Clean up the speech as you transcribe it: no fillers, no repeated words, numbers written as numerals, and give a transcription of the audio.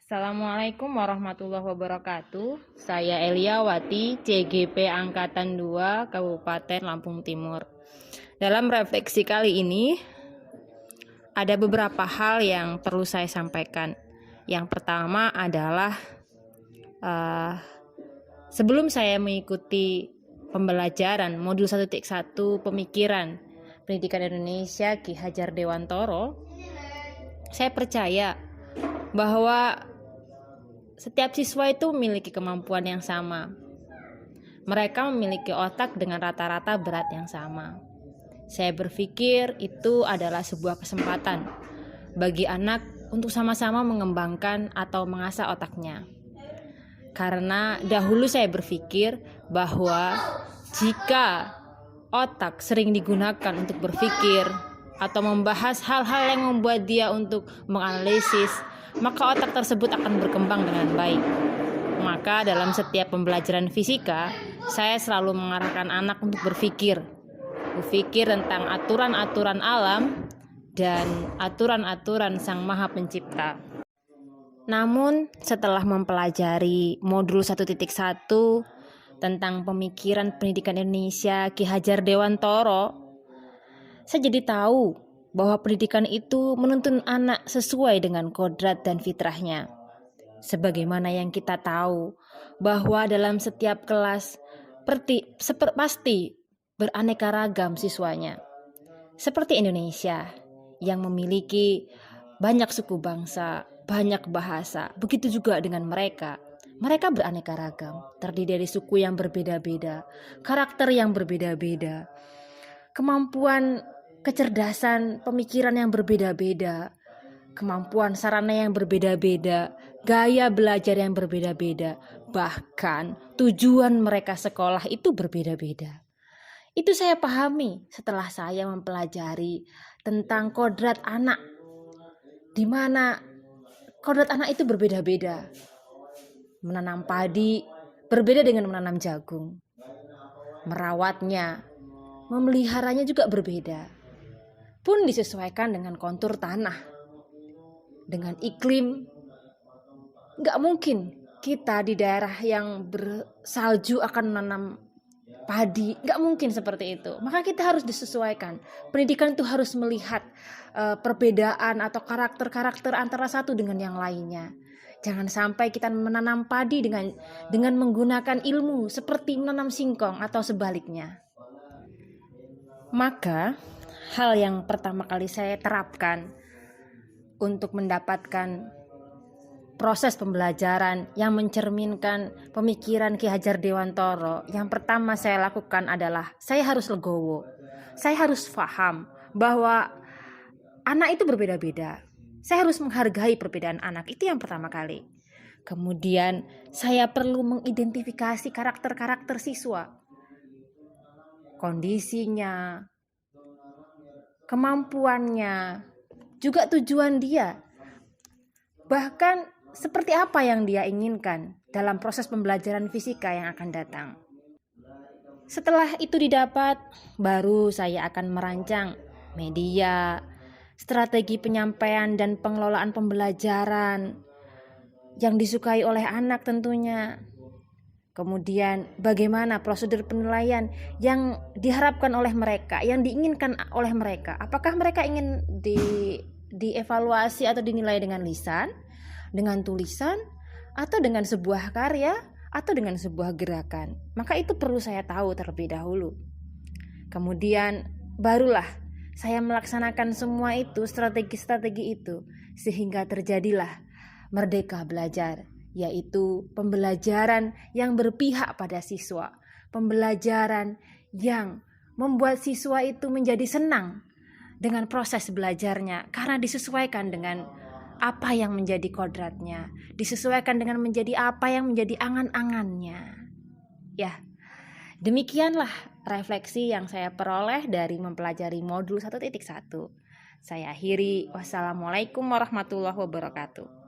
Assalamualaikum warahmatullahi wabarakatuh. Saya Eliawati, CGP Angkatan 2, Kabupaten Lampung Timur. Dalam refleksi kali ini, ada beberapa hal yang perlu saya sampaikan. Yang pertama adalah sebelum saya mengikuti pembelajaran modul 1.1 Pemikiran Pendidikan Indonesia Ki Hajar Dewantoro, saya percaya bahwa setiap siswa itu memiliki kemampuan yang sama. Mereka memiliki otak dengan rata-rata berat yang sama. Saya berpikir itu adalah sebuah kesempatan bagi anak untuk sama-sama mengembangkan atau mengasah otaknya. Karena dahulu saya berpikir bahwa jika otak sering digunakan untuk berpikir atau membahas hal-hal yang membuat dia untuk menganalisis, maka otak tersebut akan berkembang dengan baik. Maka dalam setiap pembelajaran fisika, saya selalu mengarahkan anak untuk berpikir tentang aturan-aturan alam dan aturan-aturan Sang Maha Pencipta. Namun setelah mempelajari modul 1.1 tentang pemikiran pendidikan Indonesia Ki Hajar Dewantoro, saya jadi tahu bahwa pendidikan itu menuntun anak sesuai dengan kodrat dan fitrahnya. Sebagaimana yang kita tahu bahwa dalam setiap kelas pasti beraneka ragam siswanya. Seperti Indonesia yang memiliki banyak suku bangsa, banyak bahasa. Begitu juga dengan mereka. Mereka beraneka ragam, terdiri dari suku yang berbeda-beda, karakter yang berbeda-beda, kemampuan kecerdasan pemikiran yang berbeda-beda, kemampuan sarana yang berbeda-beda, gaya belajar yang berbeda-beda, bahkan tujuan mereka sekolah itu berbeda-beda. Itu saya pahami setelah saya mempelajari tentang kodrat anak, di mana kodrat anak itu berbeda-beda. Menanam padi berbeda dengan menanam jagung. Merawatnya, memeliharanya juga berbeda. Pun disesuaikan dengan kontur tanah, dengan iklim. Gak mungkin kita di daerah yang bersalju akan menanam padi, gak mungkin seperti itu. Maka kita harus disesuaikan. Pendidikan itu harus melihat perbedaan atau karakter-karakter antara satu dengan yang lainnya. Jangan sampai kita menanam padi dengan menggunakan ilmu seperti menanam singkong atau sebaliknya. Maka hal yang pertama kali saya terapkan untuk mendapatkan proses pembelajaran yang mencerminkan pemikiran Ki Hajar Dewantoro, yang pertama saya lakukan adalah saya harus legowo. Saya harus paham bahwa anak itu berbeda-beda. Saya harus menghargai perbedaan anak, itu yang pertama kali. Kemudian saya perlu mengidentifikasi karakter-karakter siswa, kondisinya, kemampuannya, juga tujuan dia. Bahkan seperti apa yang dia inginkan dalam proses pembelajaran fisika yang akan datang. Setelah itu didapat, baru saya akan merancang media, strategi penyampaian dan pengelolaan pembelajaran yang disukai oleh anak tentunya. Kemudian bagaimana prosedur penilaian yang diharapkan oleh mereka, yang diinginkan oleh mereka. Apakah mereka ingin dievaluasi atau dinilai dengan lisan, dengan tulisan, atau dengan sebuah karya, atau dengan sebuah gerakan. Maka itu perlu saya tahu terlebih dahulu. Kemudian barulah saya melaksanakan semua itu, strategi-strategi itu, sehingga terjadilah Merdeka Belajar, yaitu pembelajaran yang berpihak pada siswa, pembelajaran yang membuat siswa itu menjadi senang dengan proses belajarnya, karena disesuaikan dengan apa yang menjadi kodratnya, disesuaikan dengan menjadi apa yang menjadi angan-angannya. Ya, demikianlah refleksi yang saya peroleh dari mempelajari modul 1.1. Saya akhiri, wassalamualaikum warahmatullahi wabarakatuh.